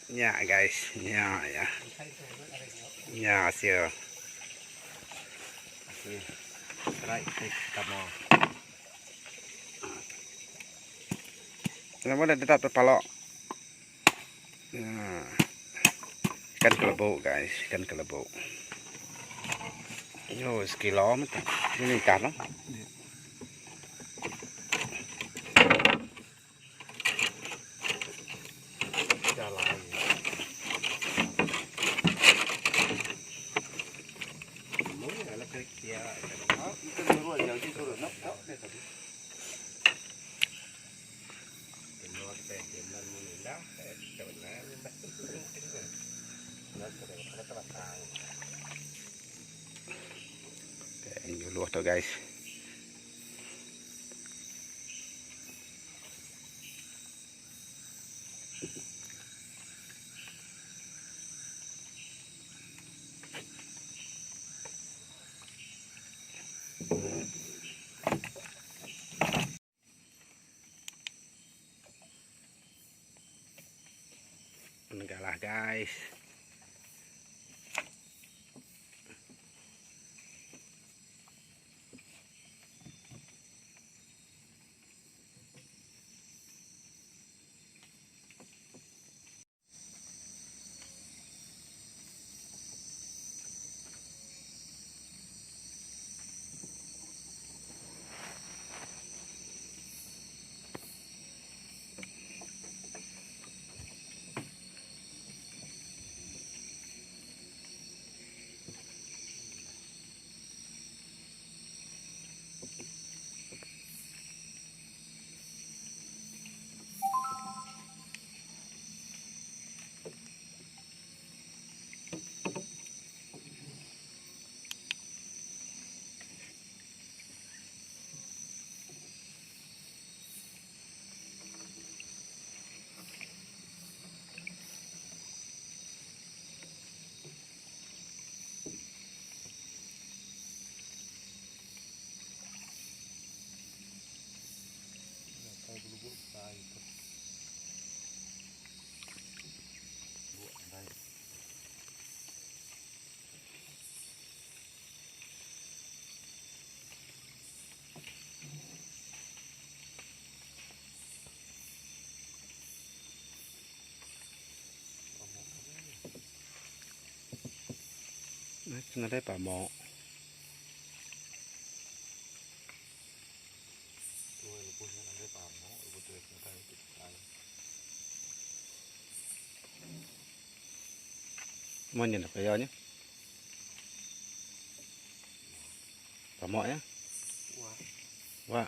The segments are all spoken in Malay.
Yeah, guys. Yeah. Yeah, sure. Right, take come on. แล้วมันได้ตัดไปปลอกกันกระโบก guys กันกระโบกโอ้สกิลล้อมันนี่กัดเนาะจะลายมุ้งแล้วก็เกี่ยก็รู้ว่าอย่างที่ตัวนับเนาะเนี่ยสิเป็นนวดแต่เห็นมันมือแล้วแต่เดี๋ยวนะแล้วก็เดี๋ยวเขาจะมาตาย อยู่ลวกตัว guys มันก็ล่ะ guysน่าได้ปลาหมอมันยังไปเอาเนี่ยปลาหมอเนี่ยว่า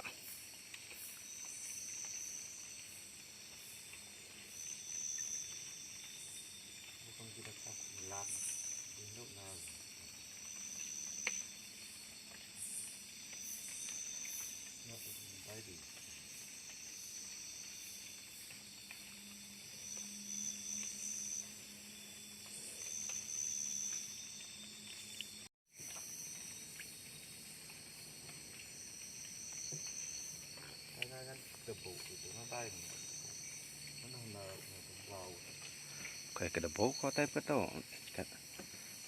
ใครกระโบกเขาได้เพื่อโต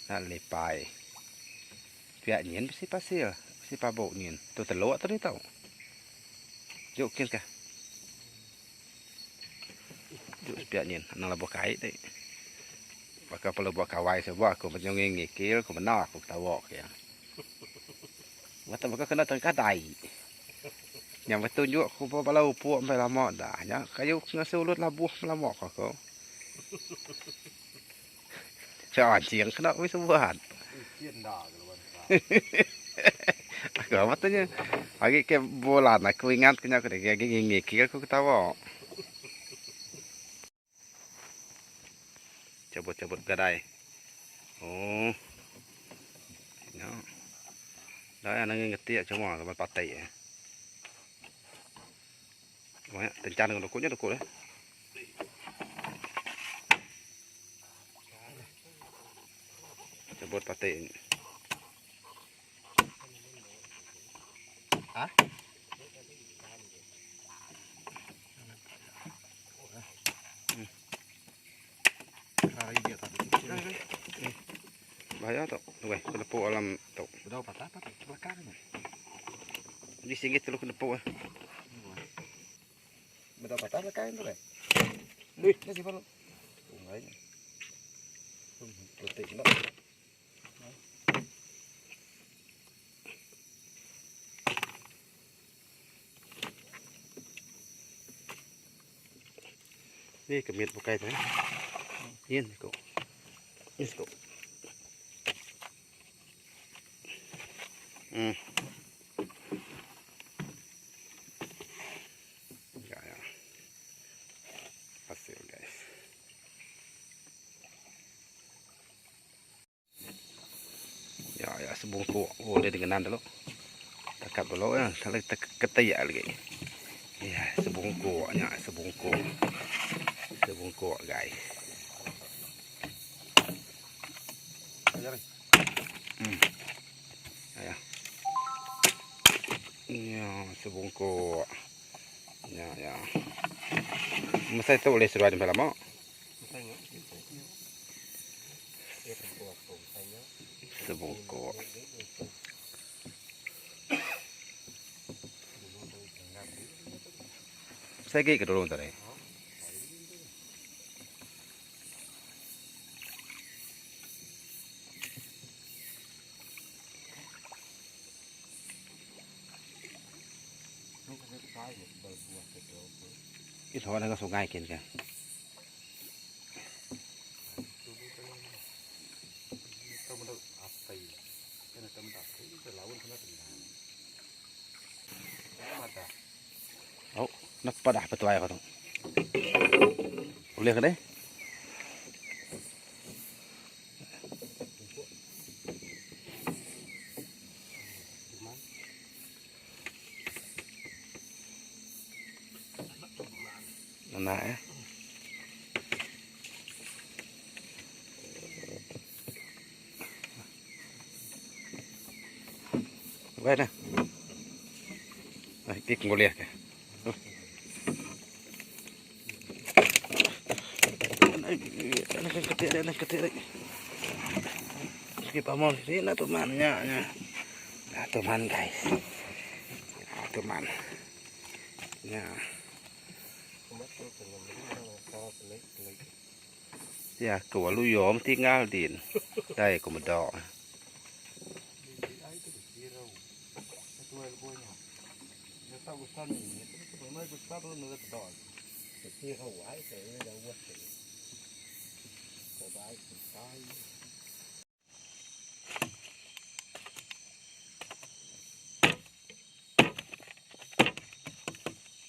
นั่นเลยไปเปียเนียนสิปลาเสียสิปลาโบกเนียนตัวตะโลตัวนี้เต่าโยกกินกันโยกเปียเนียนนั่นเราบอกไก่ได้ว่าก็เราบอกเขาไว้สิว่ากูมันยังเงี้ยเกลือกูมันนอกกูตะวอกอย่างว่าแต่มันก็ขึ้นมาตัวก็ได้อย่างว่าตัวยั่วกูพอเราพวกไปละหม้อด่าเนี่ยก็ยุเงาสู้รถละบัวละหม้อของเขาจะอ่านเสียงขนาดไม่สมบูรณ์ก็ว่าตัวเนี่ยไอ้แกโบราณนะคุยงานกันเนี่ยก็ได้แกเงี้ยเกลือกูตะวอกจะบดก็ได้โอ้เนาะแล้วอันนั้นเงี้ยเตี้ยชั่วโมงก็มันปาเตะว่าเต็มจานกันตัวกูเนี่ยตัวกูเลยจะบดปาเตะฮะ Hari dia tak. Bahaya tok. Weh, kena po alam tok. Udah patah belakang. Di singgit lu kena po. Udah patah belakang tu kan. Wih, ni si Palu. Tungai. Protek nak. Ni kemit bukai tu. Yen ko. Yes ko. Ya. Hasil guys. Ya sebungkuk. Oh dia dengan dulu. Takap dulu ya, kalau ketiak lagi. Ya, sebungkuknya, sebungkuk guys. Ya. Ya, sebungkuk. Ya. Masa itu boleh suruh ada lama. Sebungkuk. Saya ke dulu tadi. Itu orang yang sungai kan. Oh, nak padah betul ya kau. Boleh kan deh? Nah ya. Vậy nè. Đây, tiếc ngồi liệt kìa. Đây, ketik đấy. Kita mau sini temannya. Nah, teman guys. Nah, teman. Ya. Ya, kau lu yom tinggal din. Đây, kau medok.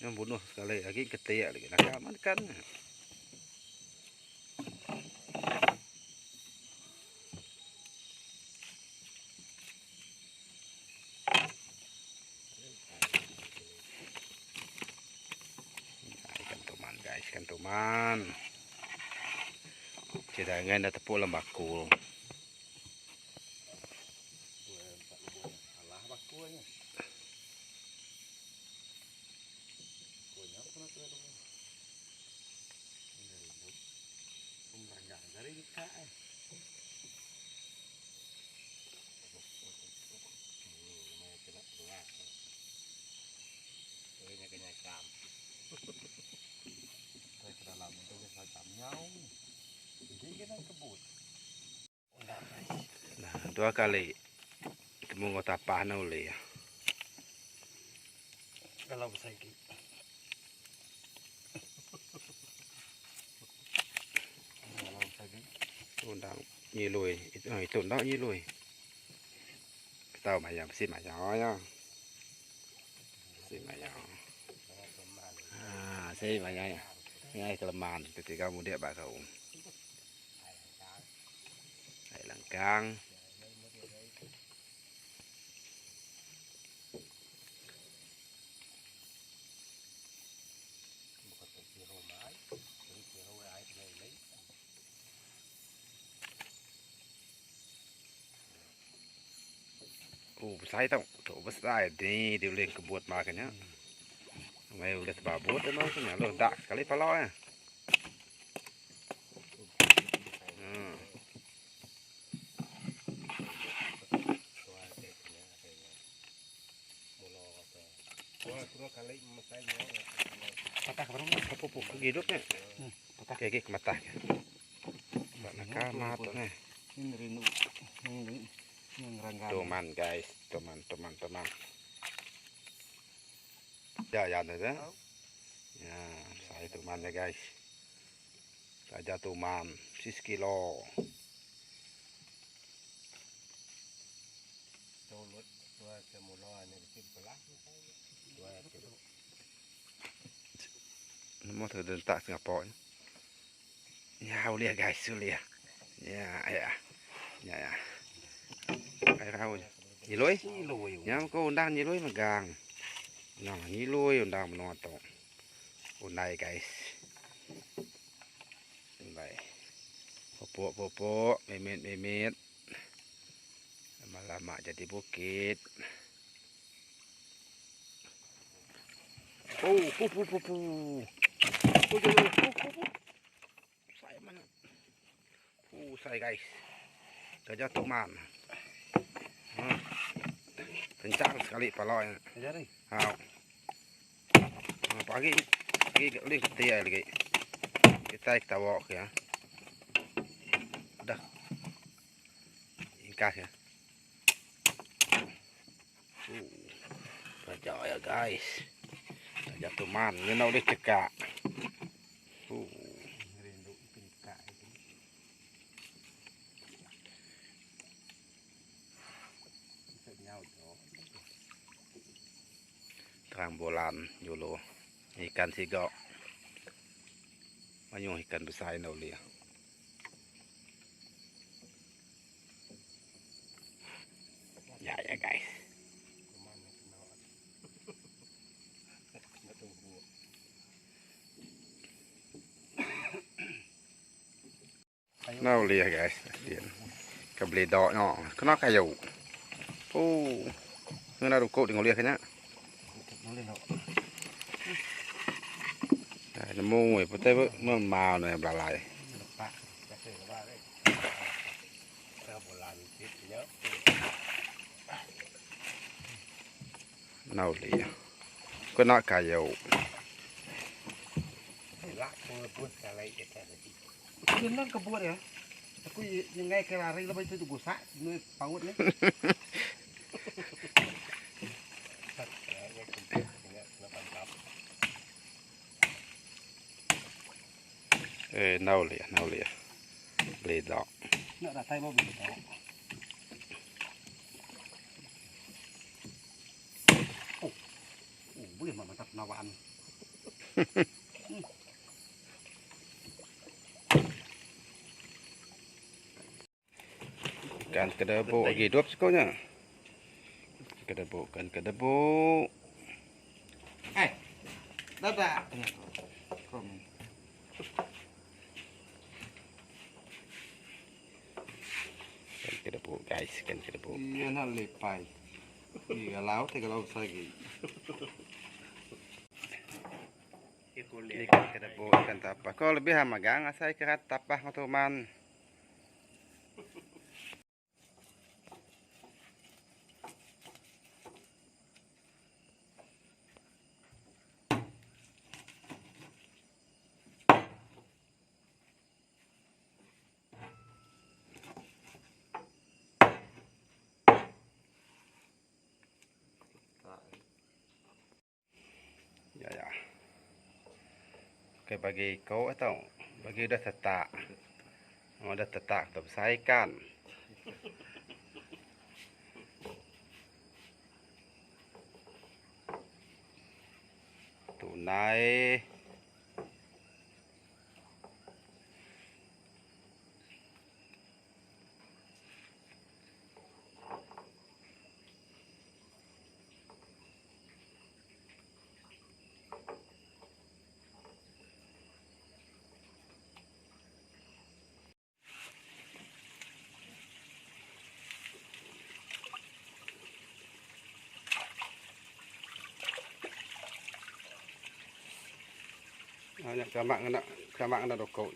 Yang bunuh sekali lagi ketik lagi nak amankan. Ikan teman. Cedangan dah tepuk lembaku. Nah, 2 kali ketemu kota panau le ya. Kalau besar ki. Undang nyi lùi, itu ndak nyi lùi. Tahu maya besi maya ya. Besi maya. Ah, saya maya ya. Ngai kelemahan ketika muda bakau. Hai langkang. Oh, besar tau. Tu besar ni dia boleh kebut makannya. Mai boleh sebabut dia makannya. Lo dak sekali pala ya. kali masai nyo. Patah barang pupuk hidup nih. Patah kayak mata. Nak mat nih. Ini rinu. Yang rangga. Teman guys, teman. Ya nih ya. Ya, saya temannya guys. Saja teman 6 kilo. Tolot tua semula ni kecil belah. Tua kilo. Mau terus tak Singapura. Ya, uliah guys, uliah. Ya. Ai rau. Nhiloi. Nham ko undang nhiloi megang. Nah, nhiloi undang menonton. Unai guys. Unai. Popok, memet. Lama-lama jadi bukit. Oh, pupu. Saya mana? Saya guys. Gajah teman. Kencang sekali palanya. Ajar ni. Pagi lihat dia lagi. Kita walk ya. Dah. Ingkas ya. Gajah ya guys. Gajah teman. Ini nak boleh cekak. Rindu pingka itu. Nyaut oh. Terang bolan dulu. Ikan sigok. Manyung ikan besar ini boleh. Ya guys. Nào lìa guys, tiền cầm lìa đỏ nhỏ, nó cay dầu, người nào đủ cột thì ngồi lìa cái nhá, nó mua người có tay vợ màu này bà lại, nào lìa, có nó cay dầu, Ini kan kebuat ya. Aku yang ngai kelari lebih itu gusak, ini paut ni. nào lìa, lìa đỏ. Nak dah tay mau beli tau. Boleh mantap nawaan. Ikan kedebuk hidup sekonya. Kedebuk. Dah. Ikan kedebuk guys, ikan kedebuk. Iya nak lepai. Iya laut kalau lagi. Ikan kedebuk, ikan tapah. Kalau lebih hamagang, saya kira tapah teman. Ya. Oke, bagi kau atau bagi udah tetak. Udah tetak, tuh saya ikan. Tunai. Hanya kamak nak dokok.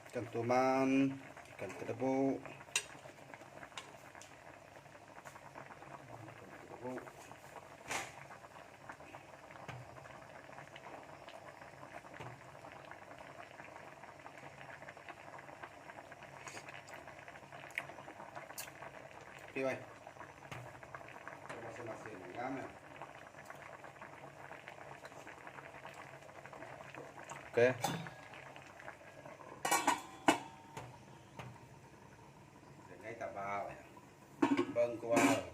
Tentu man ikan tebu. Oke, baik. Masing-masing ngam. Oke. Ngay tà bao. Vâng, qua.